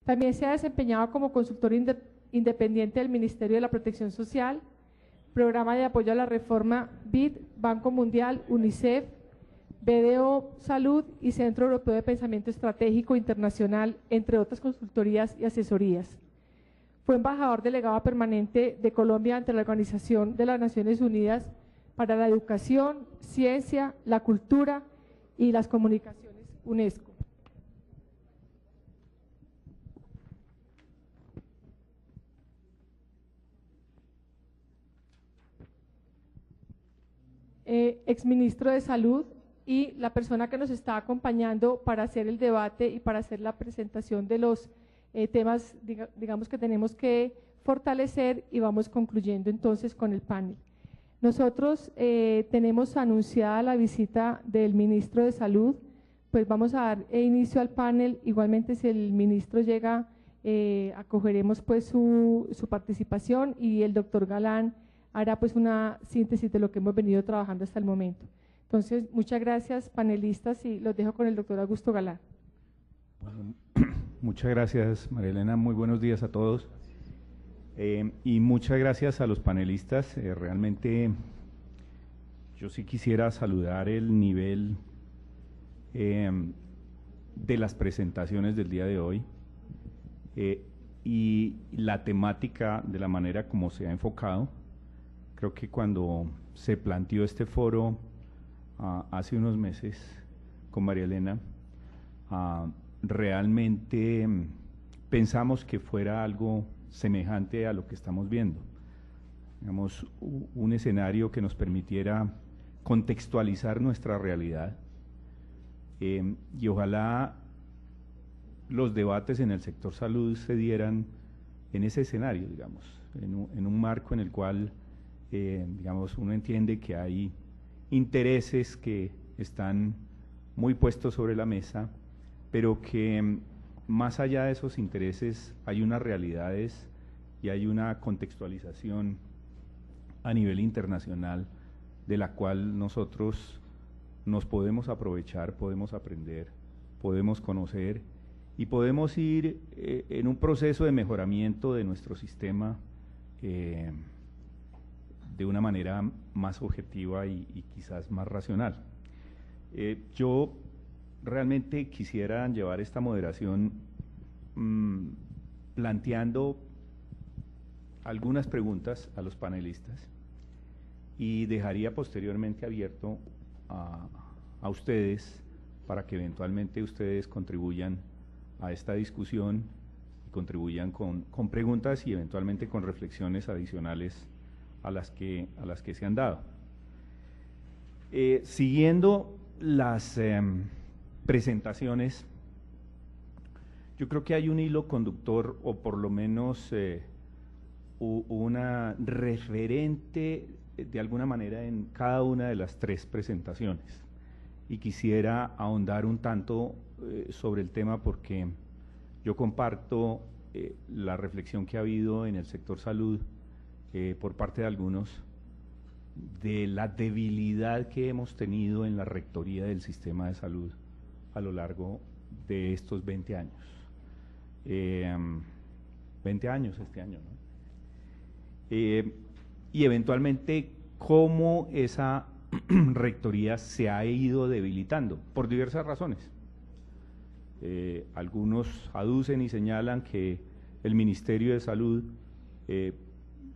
También se ha desempeñado como consultor independiente del Ministerio de la Protección Social, Programa de Apoyo a la Reforma BID, Banco Mundial, UNICEF, BDO Salud y Centro Europeo de Pensamiento Estratégico Internacional, entre otras consultorías y asesorías. Fue embajador delegado permanente de Colombia ante la Organización de las Naciones Unidas para la Educación, Ciencia, la Cultura y las Comunicaciones, UNESCO. Exministro de Salud y la persona que nos está acompañando para hacer el debate y para hacer la presentación de los temas, digamos, que tenemos que fortalecer, y vamos concluyendo entonces con el panel. Nosotros tenemos anunciada la visita del ministro de Salud, pues vamos a dar inicio al panel. Igualmente, si el ministro llega, acogeremos pues su participación, y el doctor Galán hará pues una síntesis de lo que hemos venido trabajando hasta el momento. Entonces, muchas gracias, panelistas, y los dejo con el doctor Augusto Galán. Bueno, muchas gracias, María Elena, muy buenos días a todos. Y muchas gracias a los panelistas. Realmente yo sí quisiera saludar el nivel de las presentaciones del día de hoy y la temática de la manera como se ha enfocado. Creo que cuando se planteó este foro hace unos meses con María Elena, realmente pensamos que fuera algo semejante a lo que estamos viendo, digamos, un escenario que nos permitiera contextualizar nuestra realidad, y ojalá los debates en el sector salud se dieran en ese escenario, digamos, en un marco en el cual digamos, uno entiende que hay intereses que están muy puestos sobre la mesa, pero que más allá de esos intereses hay unas realidades y hay una contextualización a nivel internacional de la cual nosotros nos podemos aprovechar, podemos aprender, podemos conocer y podemos ir en un proceso de mejoramiento de nuestro sistema de una manera más objetiva y quizás más racional. Yo realmente quisiera llevar esta moderación planteando algunas preguntas a los panelistas, y dejaría posteriormente abierto a ustedes para que eventualmente ustedes contribuyan a esta discusión y contribuyan con preguntas y eventualmente con reflexiones adicionales a las que se han dado. Siguiendo las presentaciones, yo creo que hay un hilo conductor, o por lo menos una referente de alguna manera en cada una de las tres presentaciones, y quisiera ahondar un tanto sobre el tema porque yo comparto la reflexión que ha habido en el sector salud por parte de algunos, de la debilidad que hemos tenido en la rectoría del sistema de salud a lo largo de estos 20 años. 20 años este año, ¿no? Y eventualmente cómo esa rectoría se ha ido debilitando por diversas razones. Algunos aducen y señalan que el Ministerio de Salud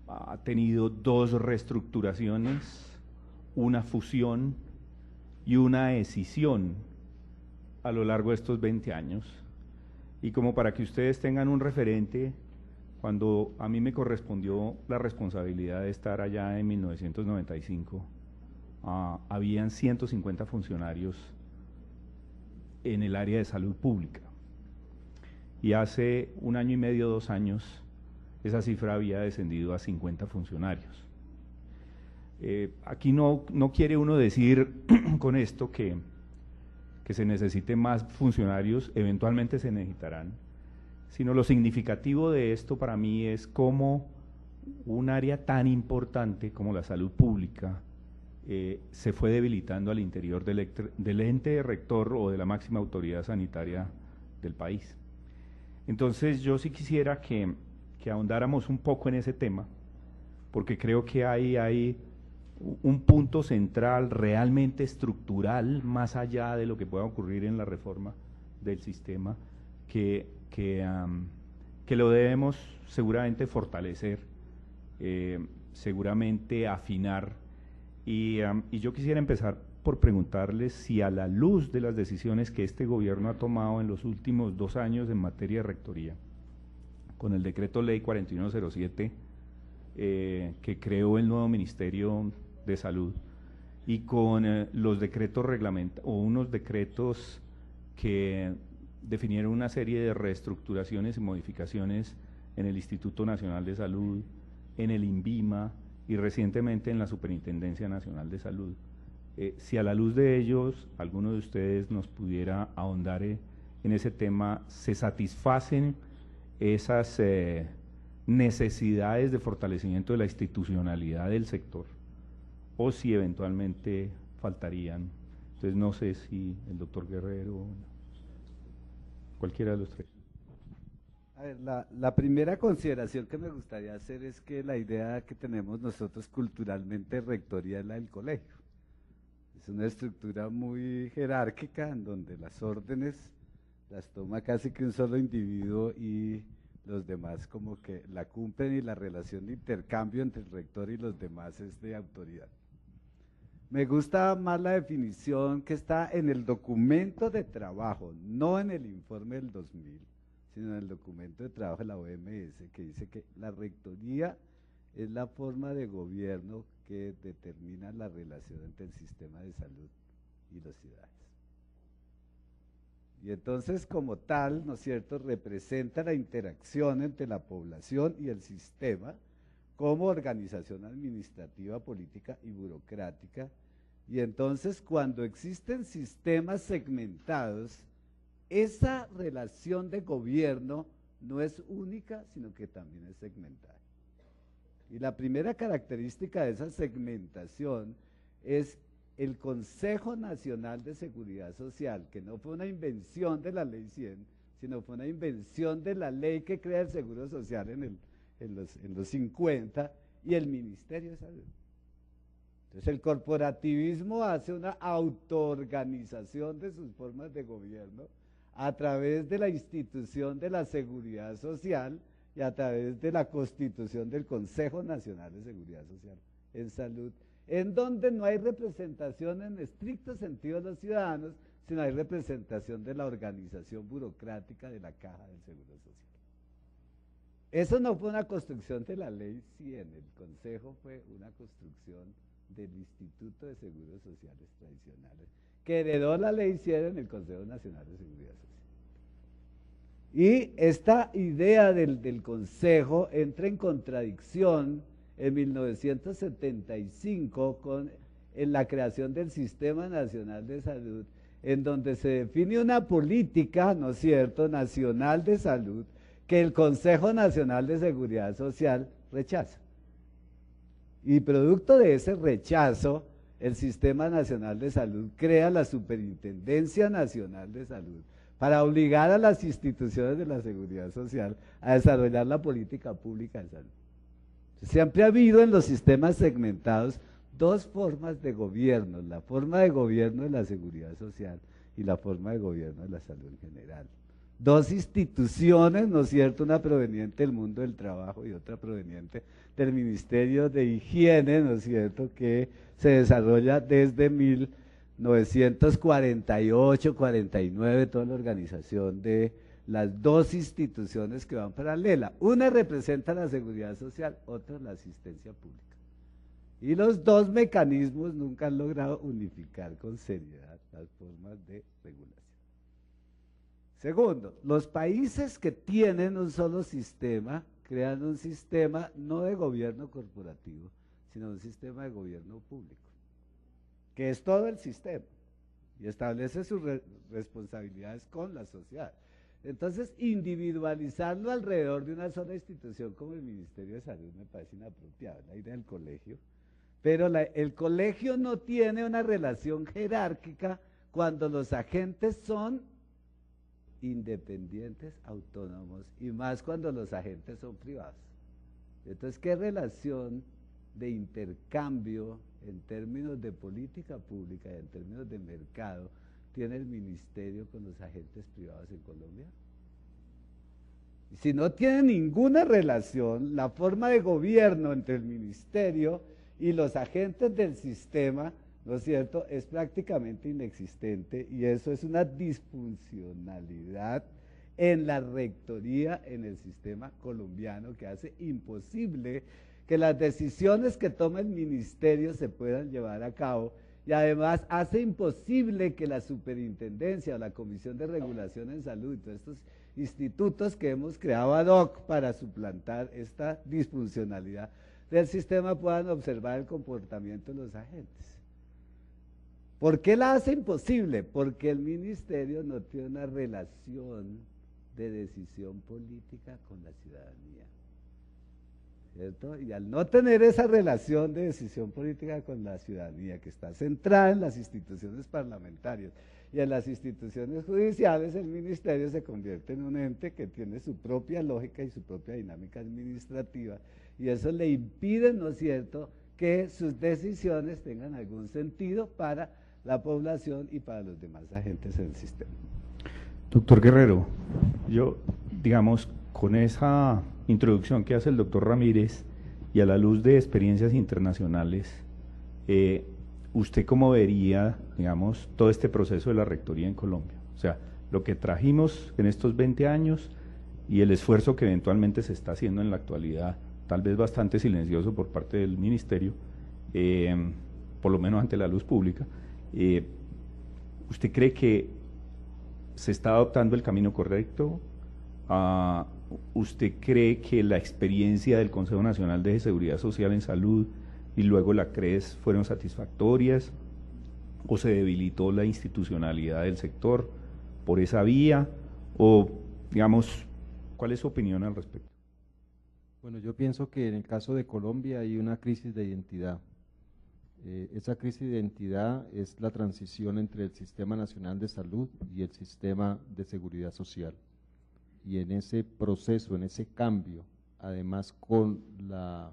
ha tenido dos reestructuraciones, una fusión y una escisión a lo largo de estos 20 años. Y como para que ustedes tengan un referente, cuando a mí me correspondió la responsabilidad de estar allá en 1995, habían 150 funcionarios en el área de salud pública. Y hace un año y medio, 2 años, esa cifra había descendido a 50 funcionarios. Aquí no quiere uno decir con esto que se necesite más funcionarios, eventualmente se necesitarán, sino lo significativo de esto para mí es cómo un área tan importante como la salud pública se fue debilitando al interior del ente rector o de la máxima autoridad sanitaria del país. Entonces yo sí quisiera que ahondáramos un poco en ese tema, porque creo que hay un punto central realmente estructural, más allá de lo que pueda ocurrir en la reforma del sistema, que lo debemos seguramente fortalecer, seguramente afinar. Y yo quisiera empezar por preguntarles si, a la luz de las decisiones que este gobierno ha tomado en los últimos 2 años en materia de rectoría, con el decreto ley 4107, que creó el nuevo Ministerio de Salud, y con los decretos o unos decretos que definieron una serie de reestructuraciones y modificaciones en el Instituto Nacional de Salud, en el INVIMA y recientemente en la Superintendencia Nacional de Salud. Si a la luz de ellos, alguno de ustedes nos pudiera ahondar en ese tema, ¿se satisfacen esas necesidades de fortalecimiento de la institucionalidad del sector, o si eventualmente faltarían? Entonces no sé si el doctor Guerrero, cualquiera de los tres. A ver, la primera consideración que me gustaría hacer es que la idea que tenemos nosotros culturalmente rectoría es la del colegio. Es una estructura muy jerárquica en donde las órdenes las toma casi que un solo individuo y los demás como que la cumplen, y la relación de intercambio entre el rector y los demás es de autoridad. Me gusta más la definición que está en el documento de trabajo, no en el informe del 2000, sino en el documento de trabajo de la OMS, que dice que la rectoría es la forma de gobierno que determina la relación entre el sistema de salud y los ciudadanos. Y entonces, como tal, ¿no es cierto?, representa la interacción entre la población y el sistema como organización administrativa, política y burocrática. Y entonces, cuando existen sistemas segmentados, esa relación de gobierno no es única, sino que también es segmentada. Y la primera característica de esa segmentación es el Consejo Nacional de Seguridad Social, que no fue una invención de la Ley 100, sino fue una invención de la ley que crea el Seguro Social en los 50, y el Ministerio de Salud. Entonces el corporativismo hace una autoorganización de sus formas de gobierno a través de la institución de la seguridad social y a través de la constitución del Consejo Nacional de Seguridad Social en Salud, en donde no hay representación en estricto sentido de los ciudadanos, sino hay representación de la organización burocrática de la Caja del Seguro Social. Eso no fue una construcción de la Ley 100, el Consejo fue una construcción del Instituto de Seguros Sociales tradicionales, que heredó la Ley 100 en el Consejo Nacional de Seguridad Social. Y esta idea del Consejo entra en contradicción en 1975 con la creación del Sistema Nacional de Salud, en donde se define una política, ¿no es cierto?, nacional de salud, que el Consejo Nacional de Seguridad Social rechaza. Y producto de ese rechazo, el Sistema Nacional de Salud crea la Superintendencia Nacional de Salud para obligar a las instituciones de la seguridad social a desarrollar la política pública de salud. Siempre ha habido en los sistemas segmentados dos formas de gobierno, la forma de gobierno de la seguridad social y la forma de gobierno de la salud en general. Dos instituciones, ¿no es cierto?, una proveniente del mundo del trabajo y otra proveniente del Ministerio de Higiene, ¿no es cierto?, que se desarrolla desde 1948, 49, toda la organización de las dos instituciones que van paralela. Una representa la seguridad social, otra la asistencia pública. Y los dos mecanismos nunca han logrado unificar con seriedad las formas de regulación. Segundo, los países que tienen un solo sistema crean un sistema no de gobierno corporativo, sino un sistema de gobierno público, que es todo el sistema, y establece sus responsabilidades con la sociedad. Entonces, individualizarlo alrededor de una sola institución como el Ministerio de Salud me parece inapropiado, la idea del colegio, pero el colegio no tiene una relación jerárquica cuando los agentes son independientes, autónomos, y más cuando los agentes son privados. Entonces, ¿qué relación de intercambio en términos de política pública y en términos de mercado tiene el ministerio con los agentes privados en Colombia? Si no tiene ninguna relación, la forma de gobierno entre el ministerio y los agentes del sistema, ¿no es cierto?, es prácticamente inexistente, y eso es una disfuncionalidad en la rectoría en el sistema colombiano que hace imposible que las decisiones que toma el ministerio se puedan llevar a cabo, y además hace imposible que la superintendencia o la Comisión de Regulación en Salud y todos estos institutos que hemos creado ad hoc para suplantar esta disfuncionalidad del sistema puedan observar el comportamiento de los agentes. ¿Por qué la hace imposible? Porque el ministerio no tiene una relación de decisión política con la ciudadanía, ¿cierto? Y al no tener esa relación de decisión política con la ciudadanía, que está centrada en las instituciones parlamentarias y en las instituciones judiciales, el ministerio se convierte en un ente que tiene su propia lógica y su propia dinámica administrativa, y eso le impide, ¿no es cierto?, que sus decisiones tengan algún sentido para la población y para los demás agentes del sistema. Doctor Guerrero, yo, digamos, con esa introducción que hace el doctor Ramírez y a la luz de experiencias internacionales, ¿usted cómo vería, digamos, todo este proceso de la rectoría en Colombia? O sea, lo que trajimos en estos 20 años y el esfuerzo que eventualmente se está haciendo en la actualidad, tal vez bastante silencioso por parte del ministerio, por lo menos ante la luz pública. ¿Usted cree que se está adoptando el camino correcto? ¿Usted cree que la experiencia del Consejo Nacional de Seguridad Social en Salud y luego la CRES fueron satisfactorias? ¿O se debilitó la institucionalidad del sector por esa vía? O, digamos, ¿cuál es su opinión al respecto? Bueno, yo pienso que en el caso de Colombia hay una crisis de identidad. Esa crisis de identidad es la transición entre el Sistema Nacional de Salud y el Sistema de Seguridad Social. Y en ese proceso, en ese cambio, además con la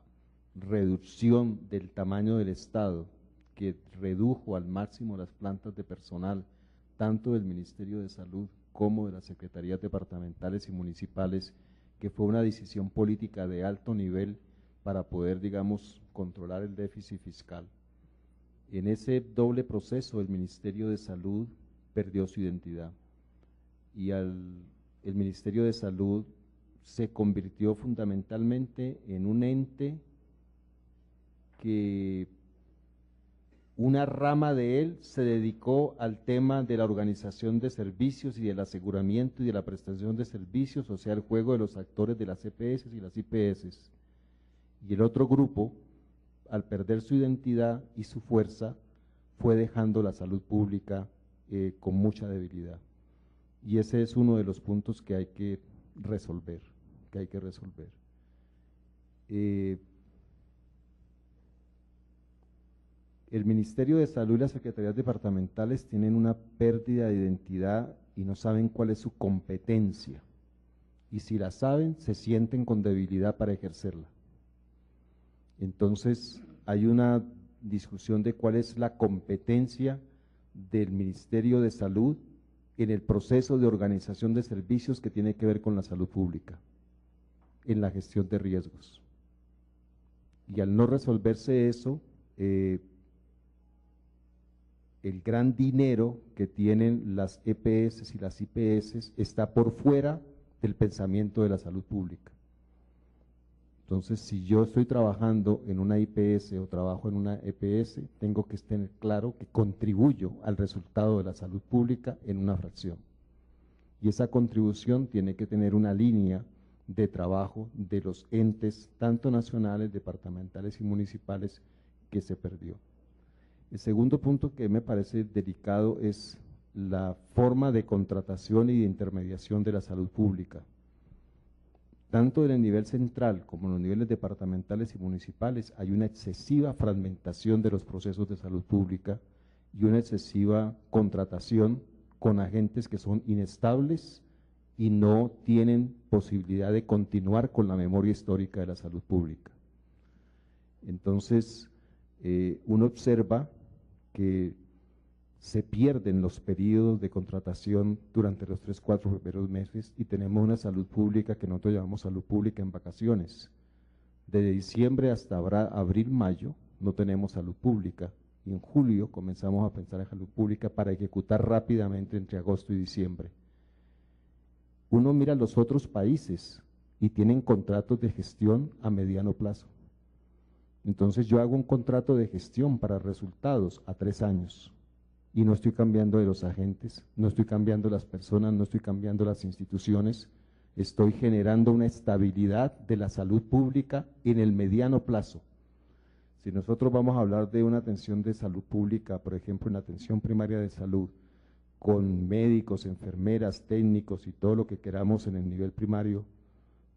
reducción del tamaño del Estado, que redujo al máximo las plantas de personal, tanto del Ministerio de Salud como de las secretarías departamentales y municipales, que fue una decisión política de alto nivel para poder, digamos, controlar el déficit fiscal. En ese doble proceso el Ministerio de Salud perdió su identidad y el Ministerio de Salud se convirtió fundamentalmente en un ente que una rama de él se dedicó al tema de la organización de servicios y del aseguramiento y de la prestación de servicios, o sea, el juego de los actores de las EPS y las IPS. Y el otro grupo, al perder su identidad y su fuerza, fue dejando la salud pública con mucha debilidad. Y ese es uno de los puntos que hay que resolver, El Ministerio de Salud y las secretarías departamentales tienen una pérdida de identidad y no saben cuál es su competencia. Y si la saben, se sienten con debilidad para ejercerla. Entonces, hay una discusión de cuál es la competencia del Ministerio de Salud en el proceso de organización de servicios que tiene que ver con la salud pública, en la gestión de riesgos. Y al no resolverse eso, el gran dinero que tienen las EPS y las IPS está por fuera del pensamiento de la salud pública. Entonces, si yo estoy trabajando en una IPS o trabajo en una EPS, tengo que tener claro que contribuyo al resultado de la salud pública en una fracción. Y esa contribución tiene que tener una línea de trabajo de los entes, tanto nacionales, departamentales y municipales, que se perdió. El segundo punto que me parece delicado es la forma de contratación y de intermediación de la salud pública. Tanto en el nivel central como en los niveles departamentales y municipales hay una excesiva fragmentación de los procesos de salud pública y una excesiva contratación con agentes que son inestables y no tienen posibilidad de continuar con la memoria histórica de la salud pública. Entonces, uno observa que se pierden los periodos de contratación durante los 3, 4 primeros meses y tenemos una salud pública que nosotros llamamos salud pública en vacaciones. Desde diciembre hasta abril, mayo no tenemos salud pública y en julio comenzamos a pensar en salud pública para ejecutar rápidamente entre agosto y diciembre. Uno mira los otros países y tienen contratos de gestión a mediano plazo. Entonces yo hago un contrato de gestión para resultados a 3 años y no estoy cambiando de los agentes, no estoy cambiando las personas, no estoy cambiando las instituciones, estoy generando una estabilidad de la salud pública en el mediano plazo. Si nosotros vamos a hablar de una atención de salud pública, por ejemplo, en la atención primaria de salud, con médicos, enfermeras, técnicos y todo lo que queramos en el nivel primario,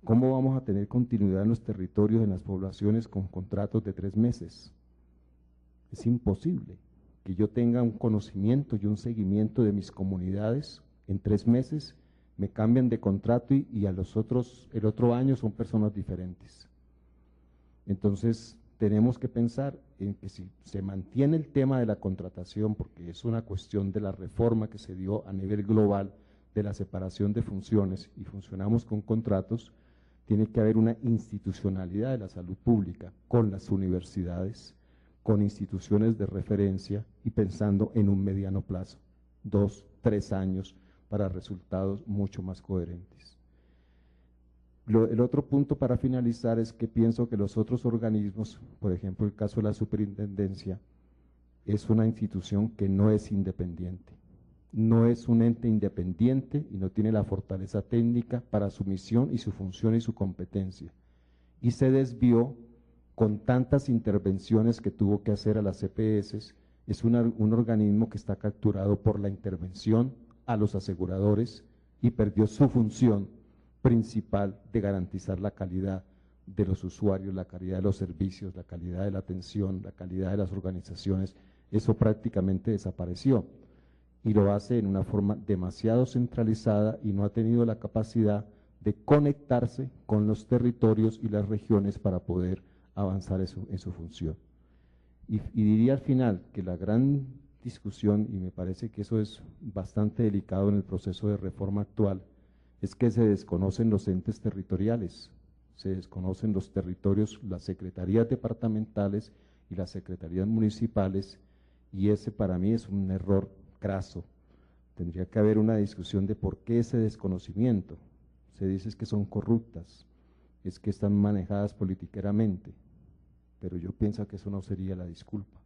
¿cómo vamos a tener continuidad en los territorios, en las poblaciones con contratos de 3 meses? Es imposible que yo tenga un conocimiento y un seguimiento de mis comunidades en 3 meses, me cambian de contrato y a los otros, el otro año son personas diferentes. Entonces, tenemos que pensar en que si se mantiene el tema de la contratación, porque es una cuestión de la reforma que se dio a nivel global de la separación de funciones y funcionamos con contratos, tiene que haber una institucionalidad de la salud pública con las universidades, con instituciones de referencia y pensando en un mediano plazo, 2, 3 años para resultados mucho más coherentes. El otro punto para finalizar es que pienso que los otros organismos, por ejemplo el caso de la superintendencia, es una institución que no es independiente, no es un ente independiente y no tiene la fortaleza técnica para su misión y su función y su competencia, y se desvió con tantas intervenciones que tuvo que hacer a las EPS, es un organismo que está capturado por la intervención a los aseguradores y perdió su función principal de garantizar la calidad de los usuarios, la calidad de los servicios, la calidad de la atención, la calidad de las organizaciones. Eso prácticamente desapareció y lo hace en una forma demasiado centralizada y no ha tenido la capacidad de conectarse con los territorios y las regiones para poder avanzar en su función. Y diría al final que la gran discusión, y me parece que eso es bastante delicado en el proceso de reforma actual, es que se desconocen los entes territoriales, se desconocen los territorios, las secretarías departamentales y las secretarías municipales, y ese para mí es un error craso. Tendría que haber una discusión de por qué ese desconocimiento. Se dice que son corruptas, es que están manejadas politiqueramente, pero yo pienso que eso no sería la disculpa.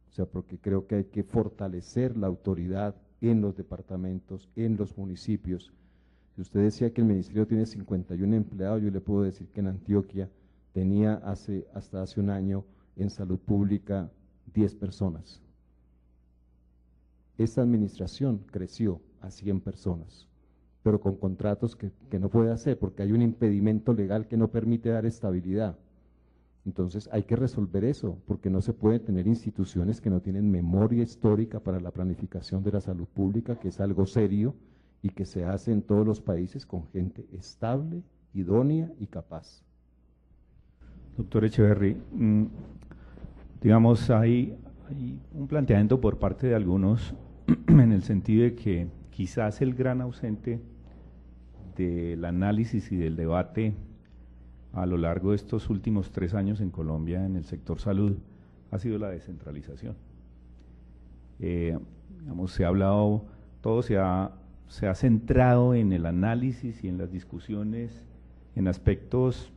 O sea, porque creo que hay que fortalecer la autoridad en los departamentos, en los municipios. Si usted decía que el ministerio tiene 51 empleados, yo le puedo decir que en Antioquia tenía hasta hace un año en salud pública 10 personas. Esta administración creció a 100 personas, pero con contratos que no puede hacer porque hay un impedimento legal que no permite dar estabilidad. Entonces hay que resolver eso, porque no se pueden tener instituciones que no tienen memoria histórica para la planificación de la salud pública, que es algo serio y que se hace en todos los países con gente estable, idónea y capaz. Doctor Echeverry, digamos, hay un planteamiento por parte de algunos en el sentido de que quizás el gran ausente del análisis y del debate a lo largo de estos últimos 3 años en Colombia en el sector salud ha sido la descentralización. Digamos, se ha hablado, todo se ha centrado en el análisis y en las discusiones en aspectos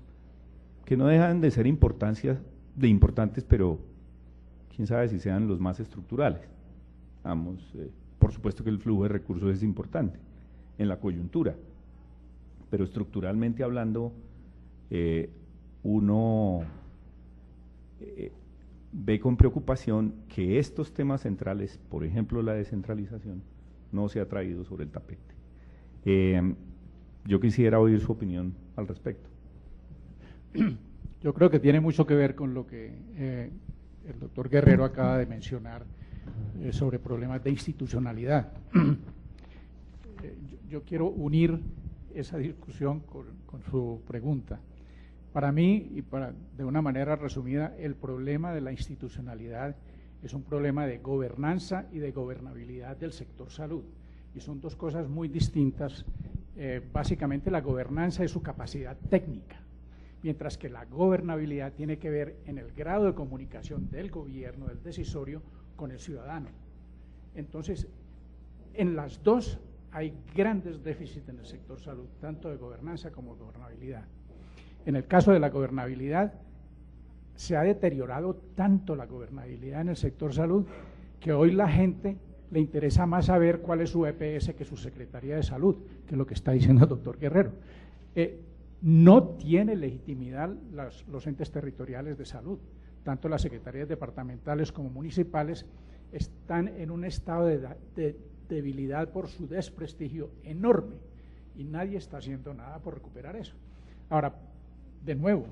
que no dejan de ser importantes, pero quién sabe si sean los más estructurales. Vamos, por supuesto que el flujo de recursos es importante en la coyuntura, pero estructuralmente hablando, uno ve con preocupación que estos temas centrales, por ejemplo la descentralización, no se ha traído sobre el tapete. Yo quisiera oír su opinión al respecto. Yo creo que tiene mucho que ver con lo que el doctor Guerrero acaba de mencionar sobre problemas de institucionalidad. yo quiero unir esa discusión con su pregunta. Para mí, y de una manera resumida, el problema de la institucionalidad es un problema de gobernanza y de gobernabilidad del sector salud. Y son dos cosas muy distintas. Básicamente la gobernanza es su capacidad técnica, mientras que la gobernabilidad tiene que ver en el grado de comunicación del gobierno, del decisorio, con el ciudadano. Entonces, en las dos hay grandes déficits en el sector salud, tanto de gobernanza como de gobernabilidad. En el caso de la gobernabilidad, se ha deteriorado tanto la gobernabilidad en el sector salud que hoy la gente le interesa más saber cuál es su EPS que su Secretaría de Salud, que es lo que está diciendo el doctor Guerrero. No tiene legitimidad los entes territoriales de salud, tanto las secretarías departamentales como municipales están en un estado de debilidad por su desprestigio enorme y nadie está haciendo nada por recuperar eso. Ahora, de nuevo,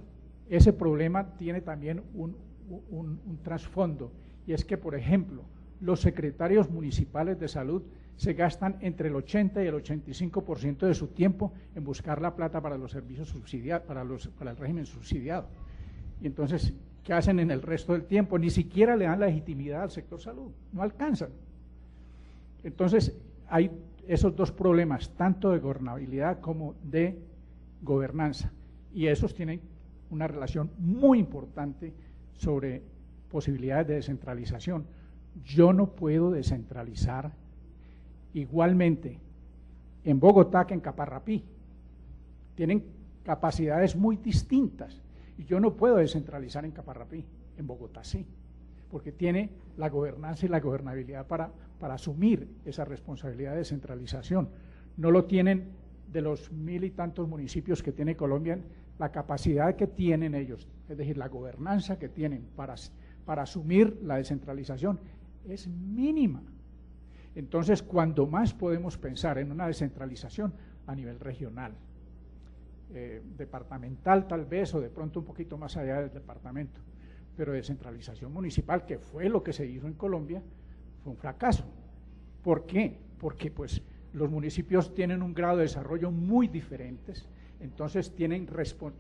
ese problema tiene también un trasfondo, y es que, por ejemplo, los secretarios municipales de salud se gastan entre el 80 y el 85% de su tiempo en buscar la plata para los servicios subsidiados, para el régimen subsidiado. Y entonces, ¿qué hacen en el resto del tiempo? Ni siquiera le dan legitimidad al sector salud, no alcanzan. Entonces, hay esos dos problemas, tanto de gobernabilidad como de gobernanza, y esos tienen una relación muy importante sobre posibilidades de descentralización. Yo no puedo descentralizar igualmente en Bogotá que en Caparrapí. Tienen capacidades muy distintas y yo no puedo descentralizar en Caparrapí. En Bogotá sí, porque tiene la gobernanza y la gobernabilidad para asumir esa responsabilidad de descentralización. No lo tienen de los 1000 y tantos municipios que tiene Colombia, la capacidad que tienen ellos, es decir, la gobernanza que tienen para asumir la descentralización es mínima. Entonces, cuando más podemos pensar en una descentralización a nivel regional, departamental tal vez, o de pronto un poquito más allá del departamento, pero descentralización municipal, que fue lo que se hizo en Colombia, fue un fracaso. ¿Por qué? Porque pues los municipios tienen un grado de desarrollo muy diferentes, entonces tienen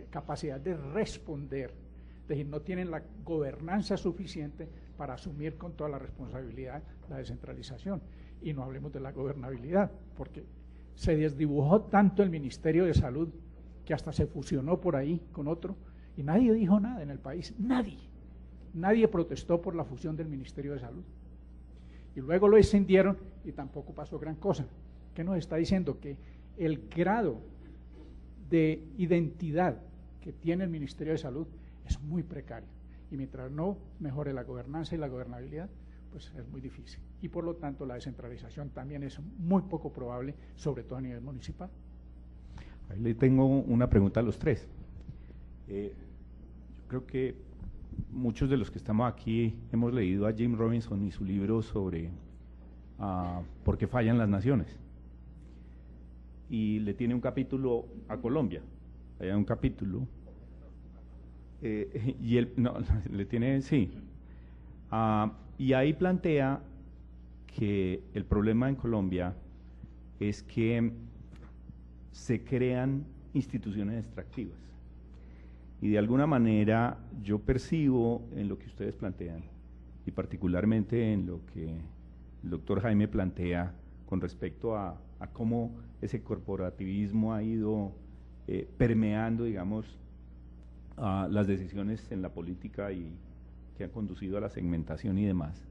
capacidad de responder, es decir, no tienen la gobernanza suficiente para asumir con toda la responsabilidad la descentralización. Y no hablemos de la gobernabilidad, porque se desdibujó tanto el Ministerio de Salud que hasta se fusionó por ahí con otro y nadie dijo nada en el país, nadie protestó por la fusión del Ministerio de Salud. Y luego lo escindieron y tampoco pasó gran cosa. ¿Qué nos está diciendo? Que el grado de identidad que tiene el Ministerio de Salud es muy precario y mientras no mejore la gobernanza y la gobernabilidad, pues es muy difícil. Y por lo tanto la descentralización también es muy poco probable, sobre todo a nivel municipal. Ahí le tengo una pregunta a los tres. Yo creo que muchos de los que estamos aquí hemos leído a Jim Robinson y su libro sobre por qué fallan las naciones. Y le tiene un capítulo a Colombia, hay un capítulo, y él, no, le tiene, sí, y ahí plantea que el problema en Colombia es que se crean instituciones extractivas. Y de alguna manera yo percibo en lo que ustedes plantean, y particularmente en lo que el doctor Jaime plantea con respecto a cómo ese corporativismo ha ido permeando, digamos, las decisiones en la política y que han conducido a la segmentación y demás.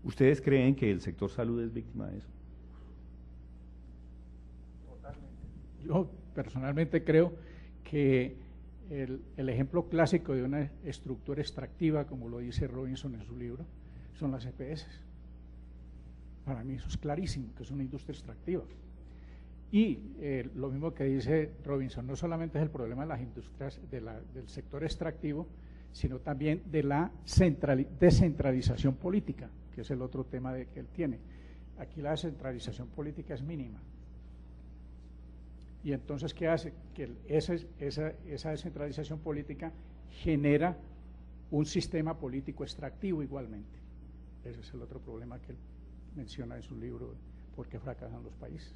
¿Ustedes creen que el sector salud es víctima de eso? Totalmente. Yo personalmente creo que el ejemplo clásico de una estructura extractiva, como lo dice Robinson en su libro, son las EPS. Para mí eso es clarísimo, que es una industria extractiva. Y lo mismo que dice Robinson, no solamente es el problema de las industrias del sector extractivo, sino también de la descentralización política, que es el otro tema que él tiene. Aquí la descentralización política es mínima. Y entonces, ¿qué hace? Que esa descentralización política genera un sistema político extractivo igualmente. Ese es el otro problema que él menciona en su libro, por qué fracasan los países.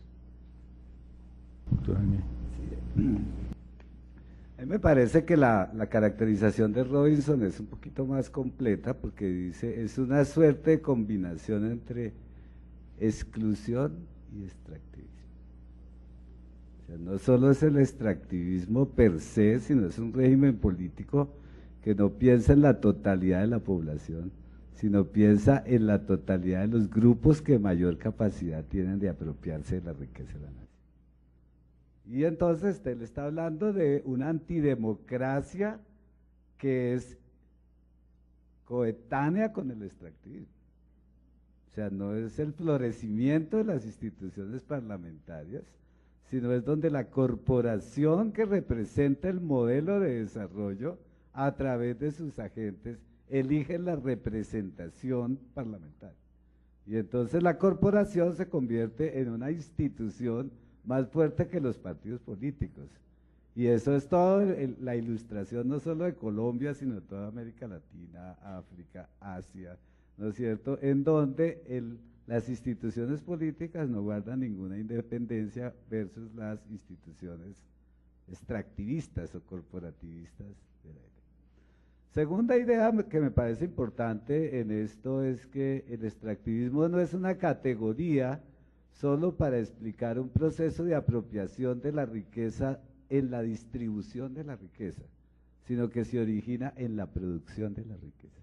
Doctor Jaime. A mí me parece que la caracterización de Robinson es un poquito más completa porque dice, es una suerte de combinación entre exclusión y extractivismo. O sea, no solo es el extractivismo per se, sino es un régimen político que no piensa en la totalidad de la población, sino piensa en la totalidad de los grupos que mayor capacidad tienen de apropiarse de la riqueza de la nación. Y entonces usted le está hablando de una antidemocracia que es coetánea con el extractivismo. O sea, no es el florecimiento de las instituciones parlamentarias, sino es donde la corporación que representa el modelo de desarrollo a través de sus agentes elige la representación parlamentaria. Y entonces la corporación se convierte en una institución más fuerte que los partidos políticos. Y eso es toda la ilustración no solo de Colombia, sino de toda América Latina, África, Asia, ¿no es cierto?, en donde las instituciones políticas no guardan ninguna independencia versus las instituciones extractivistas o corporativistas de la élite. Segunda idea que me parece importante en esto es que el extractivismo no es una categoría solo para explicar un proceso de apropiación de la riqueza en la distribución de la riqueza, sino que se origina en la producción de la riqueza.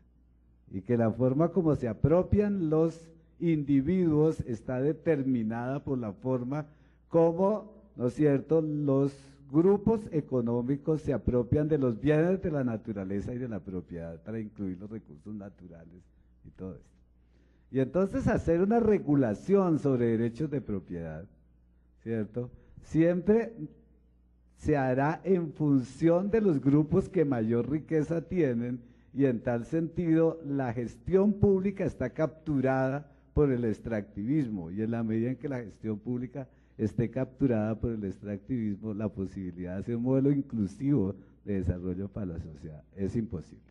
Y que la forma como se apropian los individuos está determinada por la forma como, ¿no es cierto?, los grupos económicos se apropian de los bienes de la naturaleza y de la propiedad para incluir los recursos naturales y todo esto. Y entonces hacer una regulación sobre derechos de propiedad, ¿cierto?, siempre se hará en función de los grupos que mayor riqueza tienen, y en tal sentido la gestión pública está capturada por el extractivismo, y en la medida en que la gestión pública esté capturada por el extractivismo, la posibilidad de hacer un modelo inclusivo de desarrollo para la sociedad es imposible.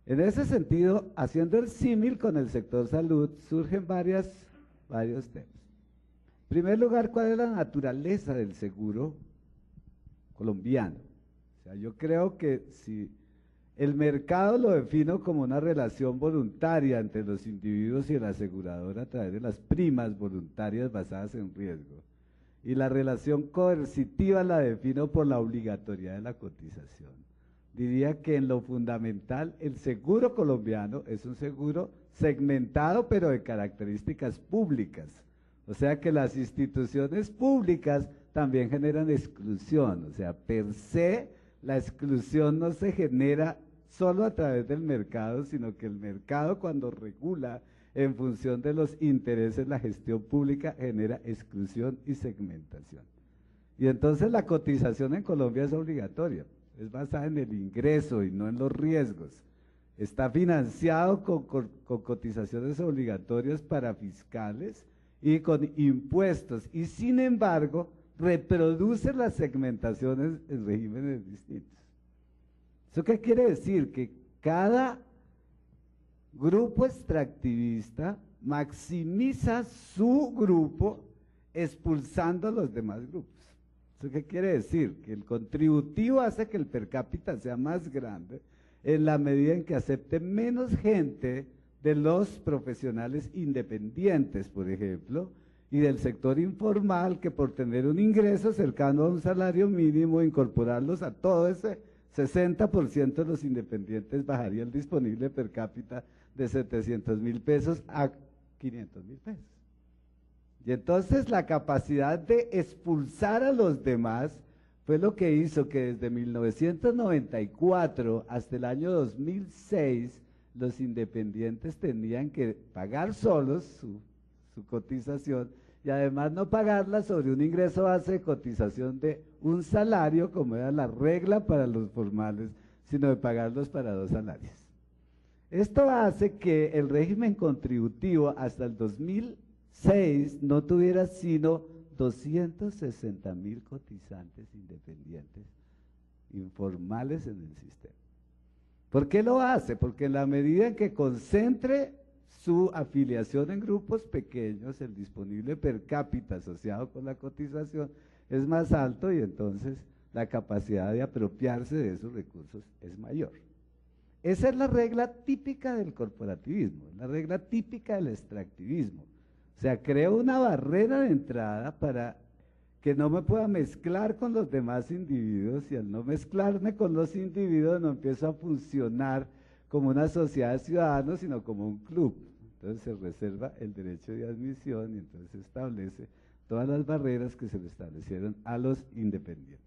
En ese sentido, haciendo el símil con el sector salud, surgen varios temas. En primer lugar, ¿cuál es la naturaleza del seguro colombiano? O sea, yo creo que si el mercado lo defino como una relación voluntaria entre los individuos y el asegurador a través de las primas voluntarias basadas en riesgo, y la relación coercitiva la defino por la obligatoriedad de la cotización. Diría que en lo fundamental el seguro colombiano es un seguro segmentado pero de características públicas, o sea que las instituciones públicas también generan exclusión, o sea, per se la exclusión no se genera solo a través del mercado, sino que el mercado cuando regula en función de los intereses, la gestión pública genera exclusión y segmentación. Y entonces la cotización en Colombia es obligatoria, es basada en el ingreso y no en los riesgos. Está financiado con cotizaciones obligatorias para fiscales y con impuestos, y sin embargo reproduce las segmentaciones en regímenes distintos. ¿Eso qué quiere decir? Que cada grupo extractivista maximiza su grupo expulsando a los demás grupos. ¿Eso qué quiere decir? Que el contributivo hace que el per cápita sea más grande en la medida en que acepte menos gente de los profesionales independientes, por ejemplo, y del sector informal, que por tener un ingreso cercano a un salario mínimo, incorporarlos a todo ese 60% de los independientes, bajaría el disponible per cápita de 700.000 pesos a 500.000 pesos. Y entonces la capacidad de expulsar a los demás fue lo que hizo que desde 1994 hasta el año 2006 los independientes tenían que pagar solos su cotización, y además no pagarla sobre un ingreso base de cotización de un salario, como era la regla para los formales, sino de pagarlos para 2 salarios. Esto hace que el régimen contributivo hasta el 2006 no tuviera sino 260.000 cotizantes independientes informales en el sistema. ¿Por qué lo hace? Porque en la medida en que concentre su afiliación en grupos pequeños, el disponible per cápita asociado con la cotización es más alto y entonces la capacidad de apropiarse de esos recursos es mayor. Esa es la regla típica del corporativismo, la regla típica del extractivismo. O sea, creo una barrera de entrada para que no me pueda mezclar con los demás individuos, y al no mezclarme con los individuos no empiezo a funcionar como una sociedad de ciudadanos, sino como un club. Entonces se reserva el derecho de admisión y entonces se establece todas las barreras que se le establecieron a los independientes.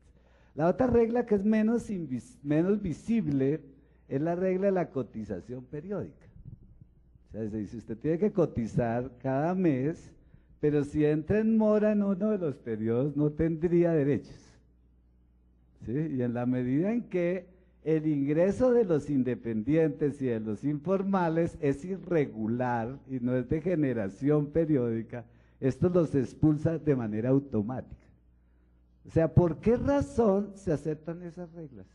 La otra regla que es menos visible es la regla de la cotización periódica. O sea, se dice, usted tiene que cotizar cada mes, pero si entra en mora en uno de los periodos no tendría derechos. ¿Sí? Y en la medida en que el ingreso de los independientes y de los informales es irregular y no es de generación periódica, esto los expulsa de manera automática. O sea, ¿por qué razón se aceptan esas reglas?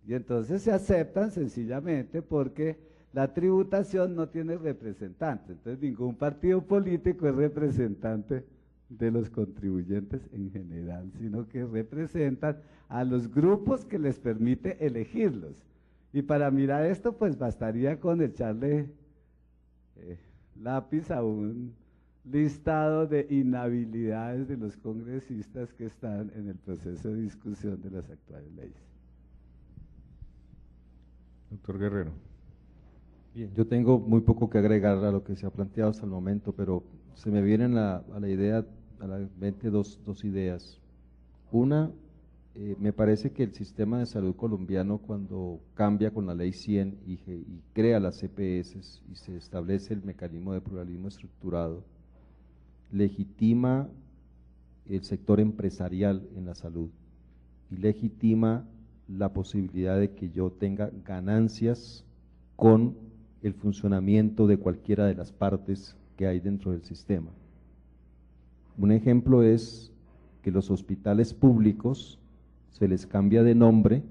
Y entonces se aceptan sencillamente porque la tributación no tiene representante. Entonces ningún partido político es representante de los contribuyentes en general, sino que representan a los grupos que les permite elegirlos. Y para mirar esto, pues bastaría con echarle lápiz a un listado de inhabilidades de los congresistas que están en el proceso de discusión de las actuales leyes. Doctor Guerrero. Bien, yo tengo muy poco que agregar a lo que se ha planteado hasta el momento, pero se me vienen a la mente dos ideas. Una, me parece que el sistema de salud colombiano, cuando cambia con la ley 100 y crea las EPS y se establece el mecanismo de pluralismo estructurado, legitima el sector empresarial en la salud y legitima la posibilidad de que yo tenga ganancias con el funcionamiento de cualquiera de las partes que hay dentro del sistema. Un ejemplo es que los hospitales públicos se les cambia de nombre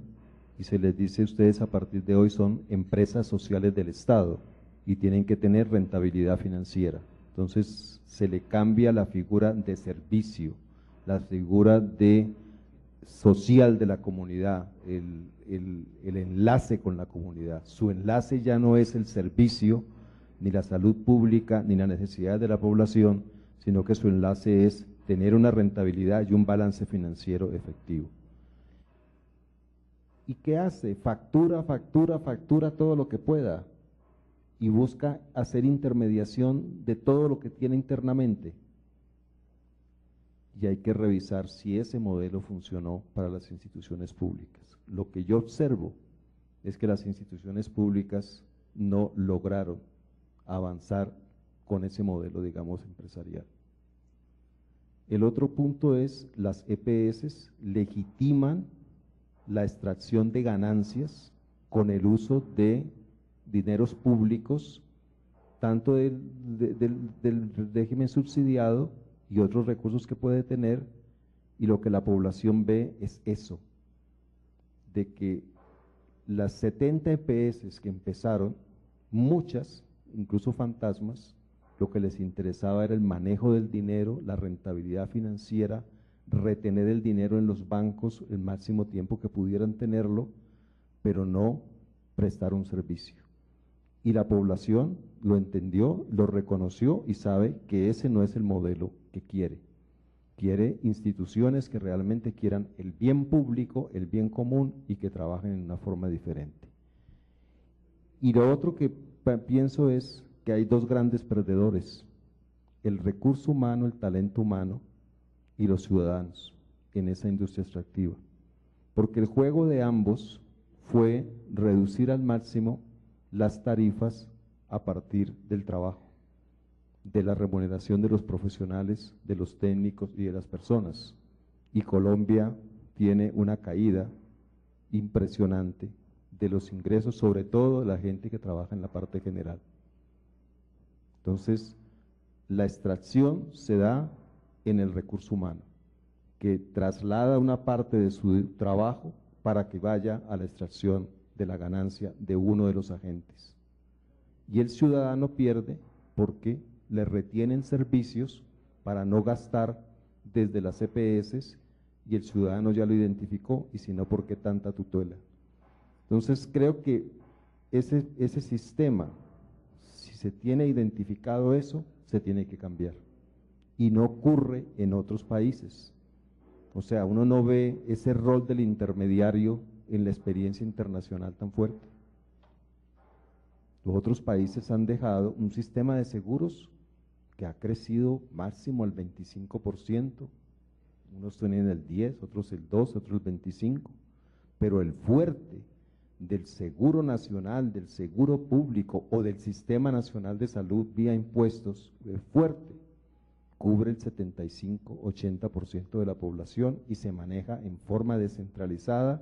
y se les dice ustedes a partir de hoy son empresas sociales del Estado y tienen que tener rentabilidad financiera. Entonces se le cambia la figura de servicio, la figura de social de la comunidad, el enlace con la comunidad. Su enlace ya no es el servicio, ni la salud pública, ni la necesidad de la población, sino que su enlace es tener una rentabilidad y un balance financiero efectivo. ¿Y qué hace? Factura todo lo que pueda y busca hacer intermediación de todo lo que tiene internamente. Y hay que revisar si ese modelo funcionó para las instituciones públicas. Lo que yo observo es que las instituciones públicas no lograron avanzar con ese modelo, digamos, empresarial. El otro punto es las EPS legitiman la extracción de ganancias con el uso de dineros públicos, tanto del régimen subsidiado y otros recursos que puede tener, y lo que la población ve es eso, de que las 70 EPS que empezaron, muchas, incluso fantasmas, lo que les interesaba era el manejo del dinero, la rentabilidad financiera, retener el dinero en los bancos el máximo tiempo que pudieran tenerlo, pero no prestar un servicio. Y la población lo entendió, lo reconoció y sabe que ese no es el modelo que quiere. Quiere instituciones que realmente quieran el bien público, el bien común y que trabajen en una forma diferente. Y lo otro que pienso es que hay dos grandes perdedores, el recurso humano, el talento humano y los ciudadanos en esa industria extractiva. Porque el juego de ambos fue reducir al máximo las tarifas a partir del trabajo, de la remuneración de los profesionales, de los técnicos y de las personas. Y Colombia tiene una caída impresionante de los ingresos, sobre todo de la gente que trabaja en la parte general. Entonces, la extracción se da en el recurso humano, que traslada una parte de su trabajo para que vaya a la extracción de la ganancia de uno de los agentes. y el ciudadano pierde porque le retienen servicios para no gastar desde las EPS y el ciudadano ya lo identificó, y si no, ¿por qué tanta tutela? Entonces creo que ese sistema, si se tiene identificado eso, se tiene que cambiar, y no ocurre en otros países. O sea, uno no ve ese rol del intermediario en la experiencia internacional tan fuerte. Los otros países han dejado un sistema de seguros que ha crecido máximo al 25%, unos tienen el 10, otros el 12, otros el 25%, pero el fuerte del seguro nacional, del seguro público o del sistema nacional de salud vía impuestos, el fuerte, cubre el 75-80% de la población y se maneja en forma descentralizada,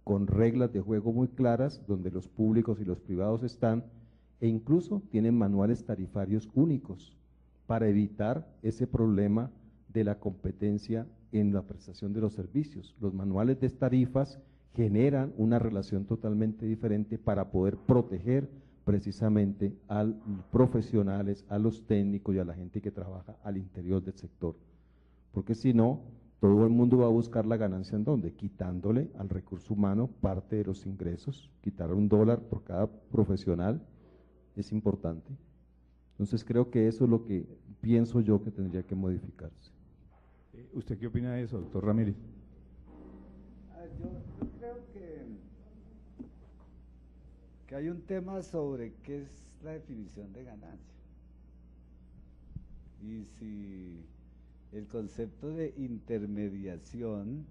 con reglas de juego muy claras, donde los públicos y los privados están, e incluso tienen manuales tarifarios únicos para evitar ese problema de la competencia en la prestación de los servicios. Los manuales de tarifas generan una relación totalmente diferente para poder proteger precisamente a los profesionales, a los técnicos y a la gente que trabaja al interior del sector. Porque si no, todo el mundo va a buscar la ganancia ¿en dónde? Quitándole al recurso humano parte de los ingresos. Quitar $1 por cada profesional es importante. Entonces creo que eso es lo que pienso yo que tendría que modificarse. ¿Usted qué opina de eso, doctor Ramírez? Yo creo que hay un tema sobre qué es la definición de ganancia. Y si el concepto de intermediación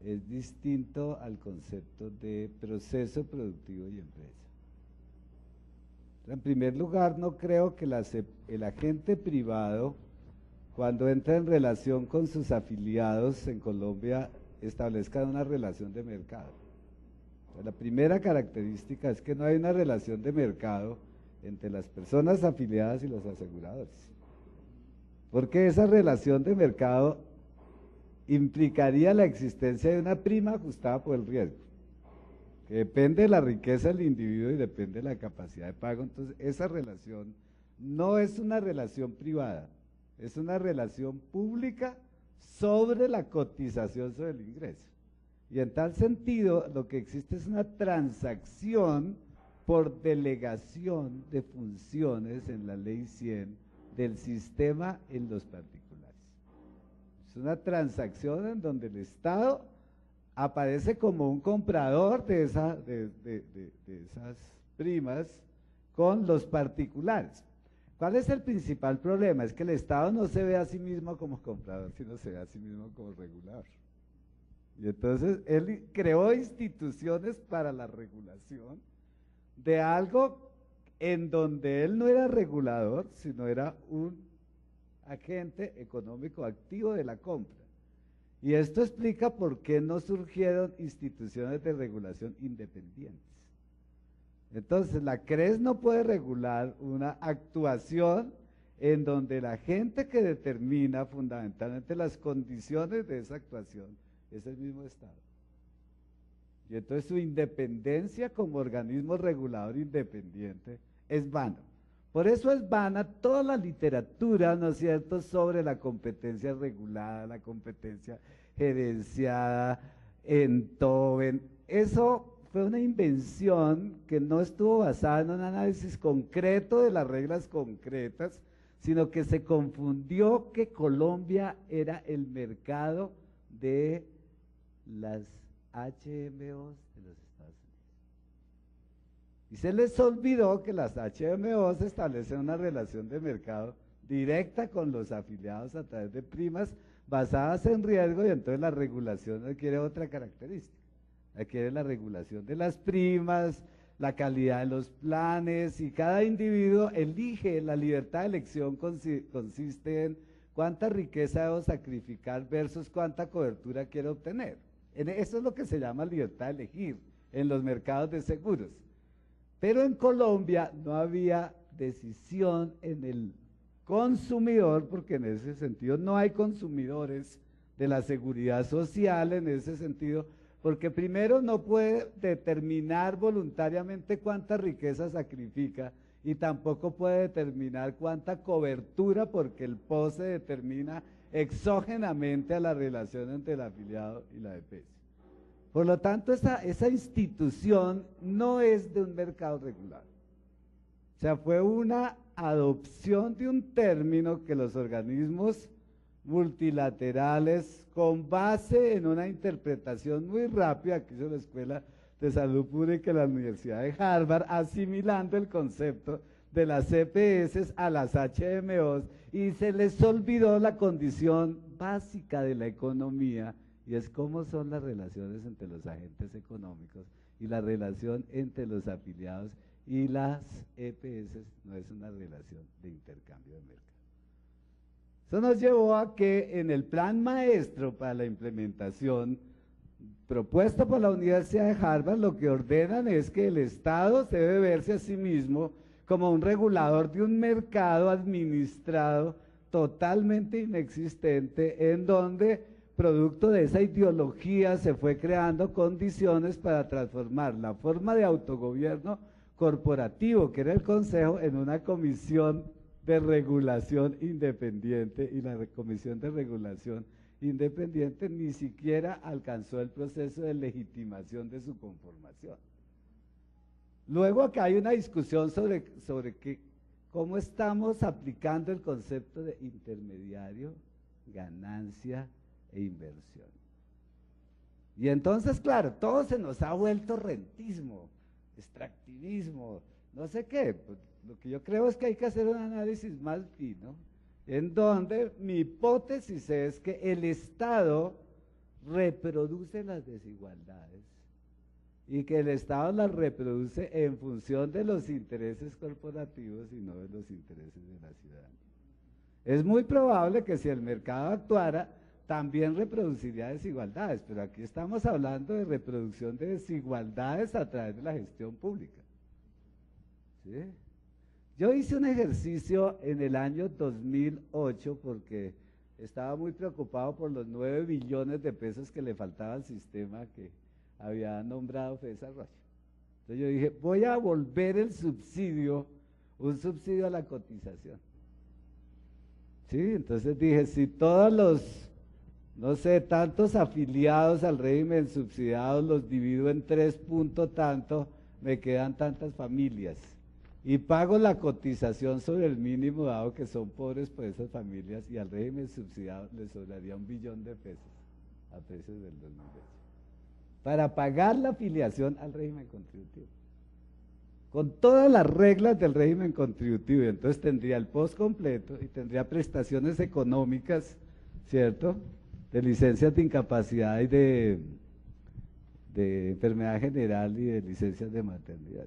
es distinto al concepto de proceso productivo y empresa. En primer lugar, no creo que el agente privado, cuando entra en relación con sus afiliados en Colombia, establezca una relación de mercado. La primera característica es que no hay una relación de mercado entre las personas afiliadas y los aseguradores, porque esa relación de mercado implicaría la existencia de una prima ajustada por el riesgo, que depende de la riqueza del individuo y depende de la capacidad de pago. Entonces, esa relación no es una relación privada, es una relación pública sobre la cotización sobre el ingreso. Y en tal sentido, lo que existe es una transacción por delegación de funciones en la Ley 100 del sistema en los particulares. Es una transacción en donde el Estado aparece como un comprador de esas primas con los particulares. ¿Cuál es el principal problema? Es que el Estado no se ve a sí mismo como comprador, sino se ve a sí mismo como regulador. Y entonces él creó instituciones para la regulación de algo en donde él no era regulador, sino era un agente económico activo de la compra. Y esto explica por qué no surgieron instituciones de regulación independientes. Entonces, la CRES no puede regular una actuación en donde la gente que determina fundamentalmente las condiciones de esa actuación es el mismo Estado. Y entonces su independencia como organismo regulador independiente es vano. Por eso es vana toda la literatura, ¿no es cierto?, sobre la competencia regulada, la competencia gerenciada, en Tobin. Eso fue una invención que no estuvo basada en un análisis concreto de las reglas concretas, sino que se confundió que Colombia era el mercado de las HMOs de los Estados Unidos. Y se les olvidó que las HMOs establecen una relación de mercado directa con los afiliados a través de primas basadas en riesgo, y entonces la regulación adquiere otra característica. Adquiere la regulación de las primas, la calidad de los planes, y cada individuo elige. La libertad de elección consiste en cuánta riqueza debo sacrificar versus cuánta cobertura quiero obtener. Eso es lo que se llama libertad de elegir en los mercados de seguros. Pero en Colombia no había decisión en el consumidor, porque en ese sentido no hay consumidores de la seguridad social en ese sentido, porque primero no puede determinar voluntariamente cuánta riqueza sacrifica, y tampoco puede determinar cuánta cobertura, porque el POS se determina exógenamente a la relación entre el afiliado y la EPS. Por lo tanto, esa institución no es de un mercado regular. O sea, fue una adopción de un término que los organismos multilaterales, con base en una interpretación muy rápida que hizo la Escuela de Salud Pública de la Universidad de Harvard, asimilando el concepto de las EPS a las HMOs, y se les olvidó la condición básica de la economía, y es cómo son las relaciones entre los agentes económicos y la relación entre los afiliados y las EPS no es una relación de intercambio de mercado. Eso nos llevó a que en el plan maestro para la implementación propuesto por la Universidad de Harvard, lo que ordenan es que el Estado debe verse a sí mismo como un regulador de un mercado administrado totalmente inexistente, en donde, producto de esa ideología, se fue creando condiciones para transformar la forma de autogobierno corporativo, que era el Consejo, en una comisión de regulación independiente, y la comisión de regulación independiente ni siquiera alcanzó el proceso de legitimación de su conformación. Luego acá hay una discusión sobre cómo estamos aplicando el concepto de intermediario, ganancia e inversión. Y entonces, claro, todo se nos ha vuelto rentismo, extractivismo, no sé qué. Pues, lo que yo creo es que hay que hacer un análisis más fino, en donde mi hipótesis es que el Estado reproduce las desigualdades y que el Estado las reproduce en función de los intereses corporativos y no de los intereses de la ciudadanía. Es muy probable que si el mercado actuara, también reproduciría desigualdades, pero aquí estamos hablando de reproducción de desigualdades a través de la gestión pública. ¿Sí? Yo hice un ejercicio en el año 2008 porque estaba muy preocupado por los 9 billones de pesos que le faltaba al sistema que había nombrado FEDESarrollo. Entonces yo dije, voy a volver el subsidio, un subsidio a la cotización. ¿Sí? Entonces dije, si todos los, no sé, tantos afiliados al régimen subsidiado los divido en 3 puntos tanto, me quedan tantas familias. Y pago la cotización sobre el mínimo, dado que son pobres por esas familias, y al régimen subsidiado le sobraría 1 billón de pesos a precios del 2008 para pagar la afiliación al régimen contributivo, con todas las reglas del régimen contributivo. Y entonces tendría el post completo y tendría prestaciones económicas, ¿cierto?, de licencias de incapacidad y de enfermedad general y de licencias de maternidad.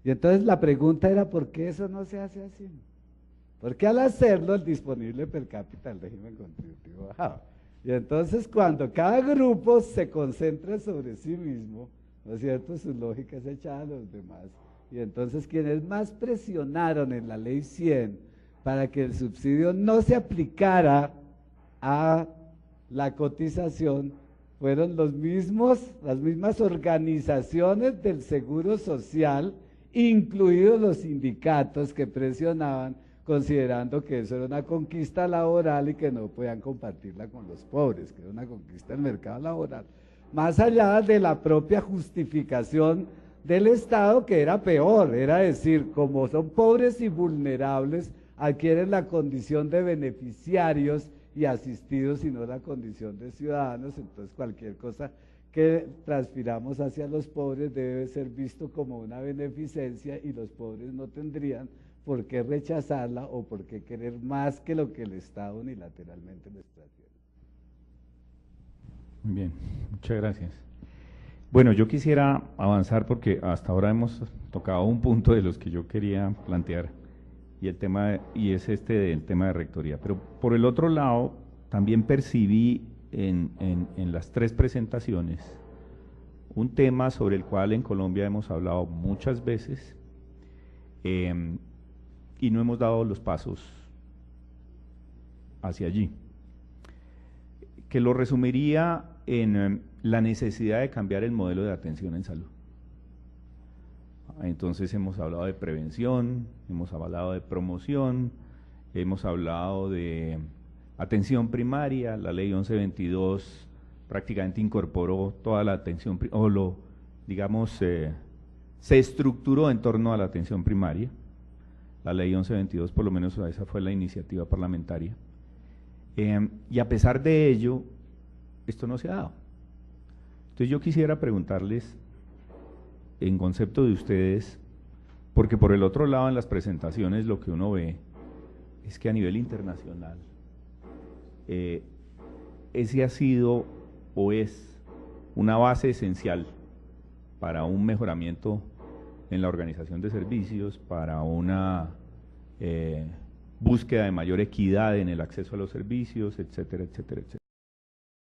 Y entonces la pregunta era, ¿por qué eso no se hace así? Porque al hacerlo, el disponible per cápita del régimen contributivo bajaba. Y entonces cuando cada grupo se concentra sobre sí mismo, ¿no es cierto?, su lógica es echada a los demás. Y entonces quienes más presionaron en la ley 100 para que el subsidio no se aplicara a la cotización fueron las mismas organizaciones del Seguro Social, incluidos los sindicatos, que presionaban considerando que eso era una conquista laboral y que no podían compartirla con los pobres, que era una conquista del mercado laboral, más allá de la propia justificación del Estado, que era peor, era decir, como son pobres y vulnerables, adquieren la condición de beneficiarios y asistidos y no la condición de ciudadanos, entonces cualquier cosa que transfiramos hacia los pobres debe ser visto como una beneficencia, y los pobres no tendrían por qué rechazarla o por qué querer más que lo que el Estado unilateralmente les transfiere. Muy bien, muchas gracias. Bueno, yo quisiera avanzar porque hasta ahora hemos tocado un punto de los que yo quería plantear, y el tema es del tema de rectoría. Pero por el otro lado, también percibí en las 3 presentaciones un tema sobre el cual en Colombia hemos hablado muchas veces, y no hemos dado los pasos hacia allí, que lo resumiría en la necesidad de cambiar el modelo de atención en salud. Entonces hemos hablado de prevención, hemos hablado de promoción, hemos hablado de atención primaria. La ley 1122 prácticamente incorporó toda la atención, se estructuró en torno a la atención primaria. La ley 1122, por lo menos esa fue la iniciativa parlamentaria. Y a pesar de ello, esto no se ha dado. Entonces yo quisiera preguntarles, en concepto de ustedes, porque por el otro lado en las presentaciones lo que uno ve es que a nivel internacional ese ha sido o es una base esencial para un mejoramiento en la organización de servicios, para una búsqueda de mayor equidad en el acceso a los servicios, etcétera, etcétera, etcétera.